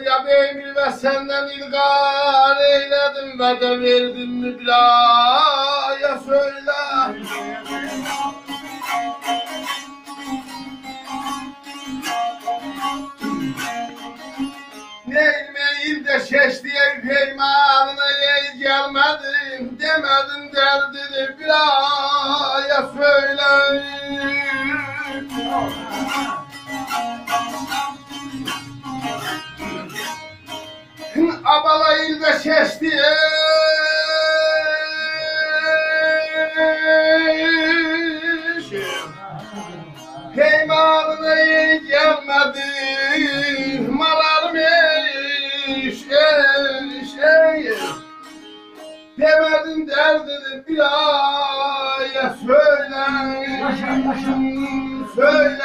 Ya beyim ve senden ilgar eyledim ve de verdim mi bilaya söyle. Neymeyin de şeştiye peymanına ey gelmedin demedin derdini bilaya söyle. Abalayın da şeşti peymanına iyi gelmedi mararım demedin derdini bir aya söyle söyle.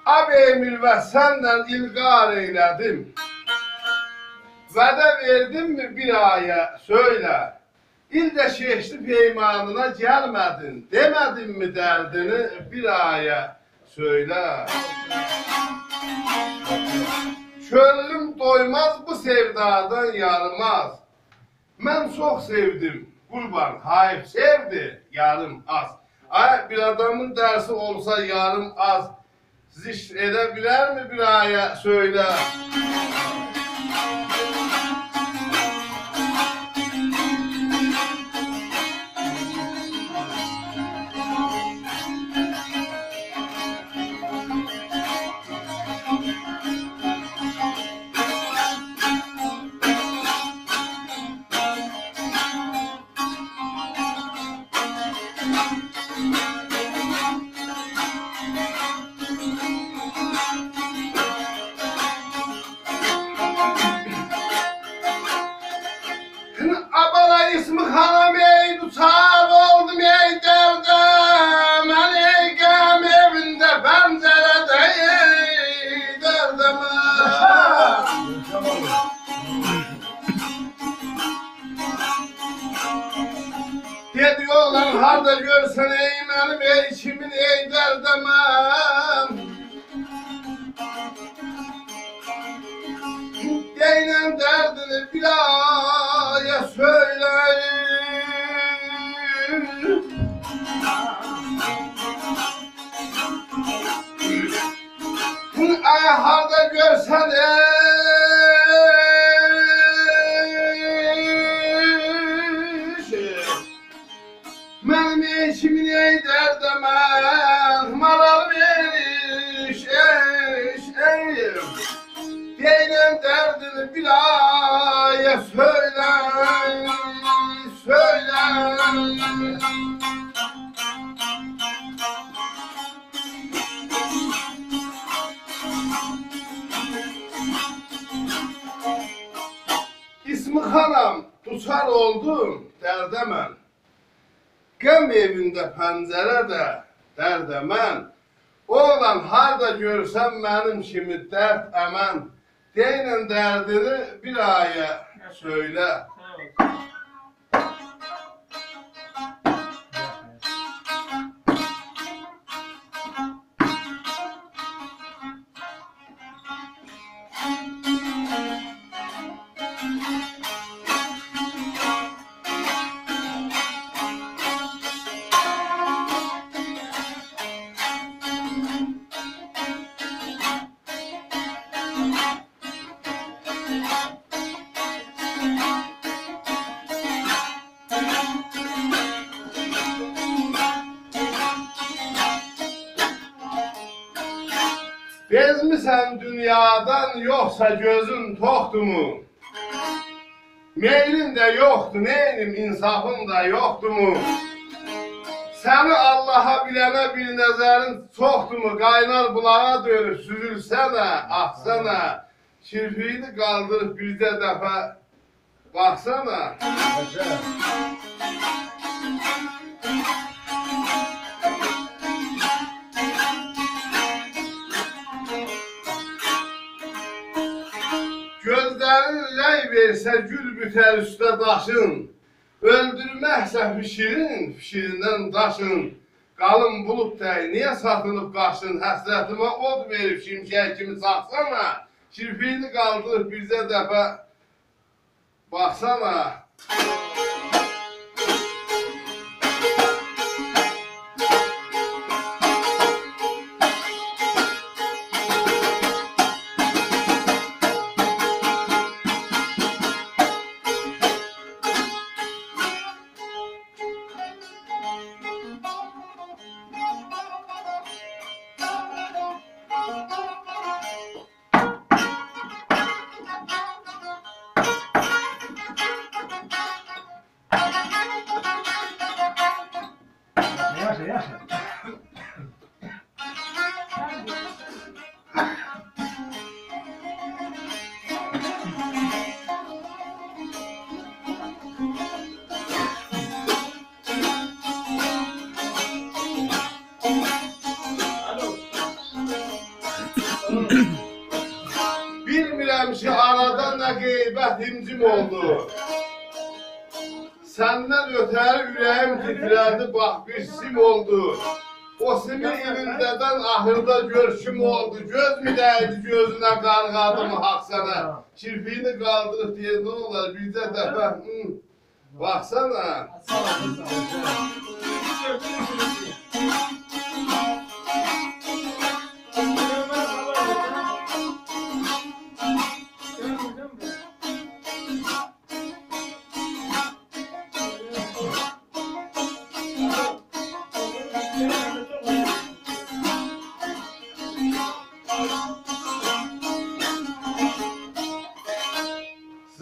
Abi emir ve senden ilgar eyledim ve de verdim mi bir aya söyle. İlde şeşli peymanına gelmedin demedin mi derdini bir aya söyle. Çöllüm doymaz bu sevdadan yarımaz. Ben çok sevdim kurban hayır sevdi yarım az. Ay bir adamın dersi olsa yarım az. Ziş edebilir mi bir aya söyle. Abala ismi hanım ey tutar oldum ey derdem. Aleyküm evinde pencerede ey derdem. Gidiyorlar harda görsen ey benim ey içimin ey derdem. Deynen derdini bilaya söyle. Ay harda görsen benim eşimin ey derdem. Maral veriş Deynem derdini bilaya söyle, söyle. İsmi hanım tutar oldum derdemen. Gəm evində pəncərədə dərdəmən. Oğlan harda görsəm mənim kimi dərd əmən. Deyin derdini bir aya söyle. Bezmisən dünyadan, yoxsa gözün toxdur mu? Meylin də yoxdur, neynim, insafın da yoxdur mu? Səni Allaha bilənə bir nəzərin çoxdur mu? Qaynar bulağa dönüb süzülsənə, axsana. Kirpiyini qaldırıb bircə dəfə baxsana. Gözlərin rəy versə gül bütər üstə daşın. Öldürməksə fişirin, fişirindən daşın. Qalın bulud dəy, niyə satılıb qaşın? Həsrətimə od verib şimşək kimi saxsana. Kirpiyini qaldırıb bircə dəfə baxsana. Bilmirəm ki, arada nə qeybət himcim oldu. Səndən ötəri ürəyim titrədi, bax bir sim oldu. O simin ilindədən ahırda görüşüm oldu. Göz mü dəydi gözünə qarğadım haq sənə. Kirpiyini qaldırıb deyə nə olar, bircə dəfə baxsana.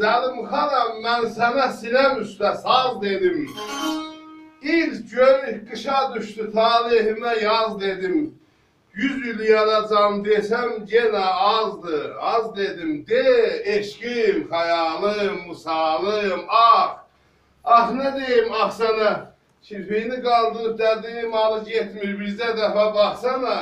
Zəlim xanam, mən sənə sinəm üstə saz dedim. İlk görük qışa düşdü, talihimə yaz dedim. 100 il yanacam desəm genə azdır, az dedim. De, eşkim, xəyalım, musalım, ah. Ah, nə deyim, ah sənə. Kirpiyini qaldırıb dədiyim alı getmir, bizə dəfə baxsana.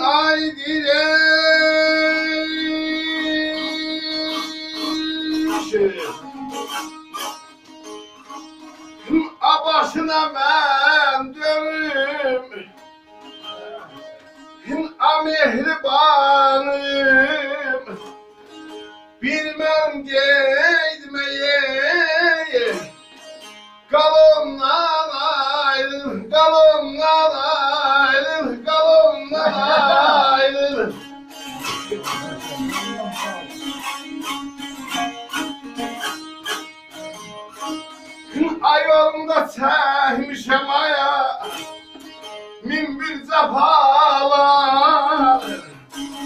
Ay direş başına mən dönüm mehribanım bilmem gitmeye galondan ayrıl, galondan ayrıl, galondan ayrıl. Ayolunda çəkmişəm aya min bir cafalar.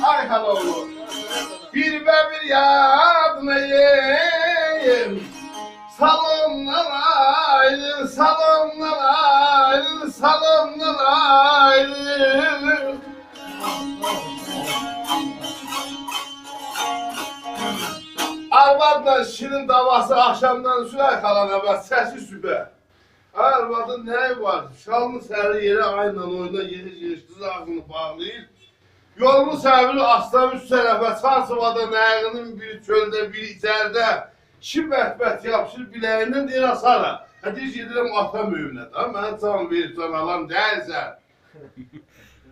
Ay haloğlu bir ve bir yadına yeyim salondan ayrıl, salondan ayrıl, salondan ayrıl. Arvadla şirin davası akşamdan sürer kalan evvel sesi süper. Arvadın neyi var? Şalını seri yere aynen oyuna yeri kız ağzını bağlayır. Yolunu səbiri aslan üst tərəfə, Çarsıvada nəyinin biri çöldə, biri içərdə. İki bət-bət yapışır, biləyindən deyir asara. Deyir, gedirəm atam övünə da, mən can verib can alam deyilsən.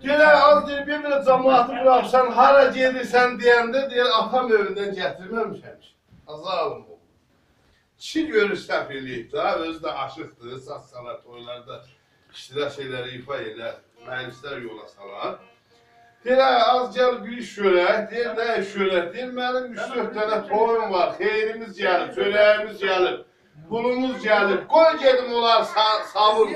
Gələ az deyir, bir cəmaatı bıraxsan, hara gedirsən deyəndə, deyir, atam övündən gətirməmişəm. Azalım bu. Kişi görür səhv eləyib da, özü də aşıqdır, saç-salar, toylarda iştirə şeyləri ifa elər, məhlislər yola salar. Deyir, az gəl bir iş görək, deyir, nə iş görək, deyir, mənim 3-4 dənə toyum var, xeyrimiz gəlib, çörəyimiz gəlib, pulumuz gəlib, qoy gedim onlar savun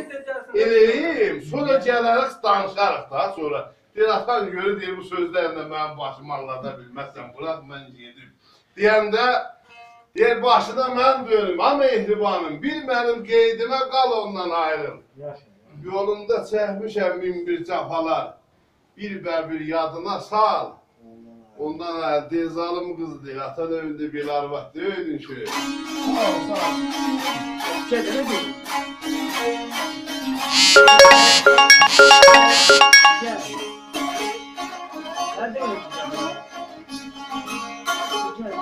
eləyim, sonra gələrək danışarıq da, sonra. Deyir, atan görür, deyir, bu sözlərlə mənim başımı anlada bilməzsən, bırak mən gedim. Deyəndə, deyir, başı da mən dönüm, ha mehribanım, bil mənim qeydimə qal ondan ayrıl. Yolunda çəkmişəm min bir cafalar. Bir bir yadına sal. Ondan ayrı zalım kız değil. Atan evinde bir arvat değildin şöyle. Sağ ol, sağ ol. Kendine değil. Gel. Ben de yapacağım. Gel.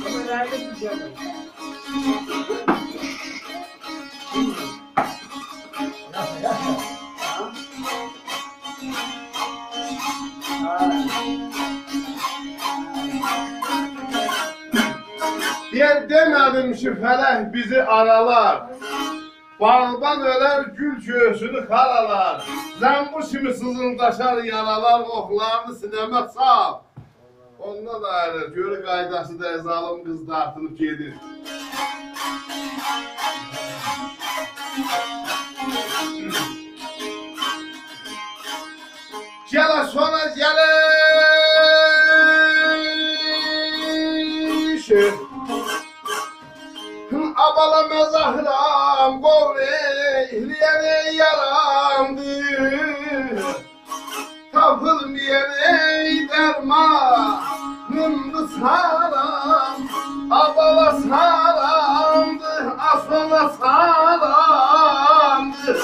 Ama nerede gideceğim? Diyen demedim ki felek bizi aralar. Bağdan öler gül göğsünü karalar. Zambur kimi sızıldaşar yaralar, oklarını sineme sal. Ondan ayrı, görü qaydası da zalım kız dartınıp gelir. Gələ sonra gəlişir. Abala məzahıram, qovrəhliyəni yaramdır. Tapılmayan ey dərmanımdır saram. Abala saramdır, asala saramdır.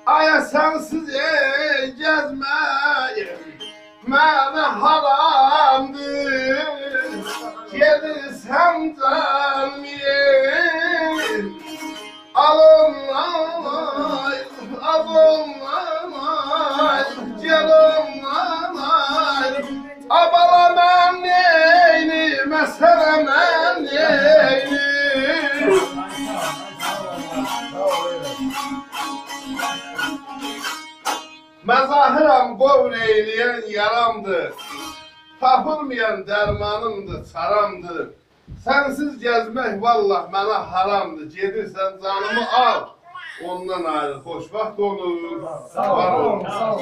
Aya sensiz gezmeyim, mənə haramdır. Gelirsən cəmiyim, alınlar, alınlar, gel onlar. Abala mən neyni, məsələ mən neyni. Məzahıram qovr eyləyən yaramdır. Tapılmayan dərmanımdır, çaramdır. Sənsiz gəzmək vallah mənə haramdır. Gedirsən canımı al, ondan ayrı xoşbaxt olur. Sağ ol, sağ ol.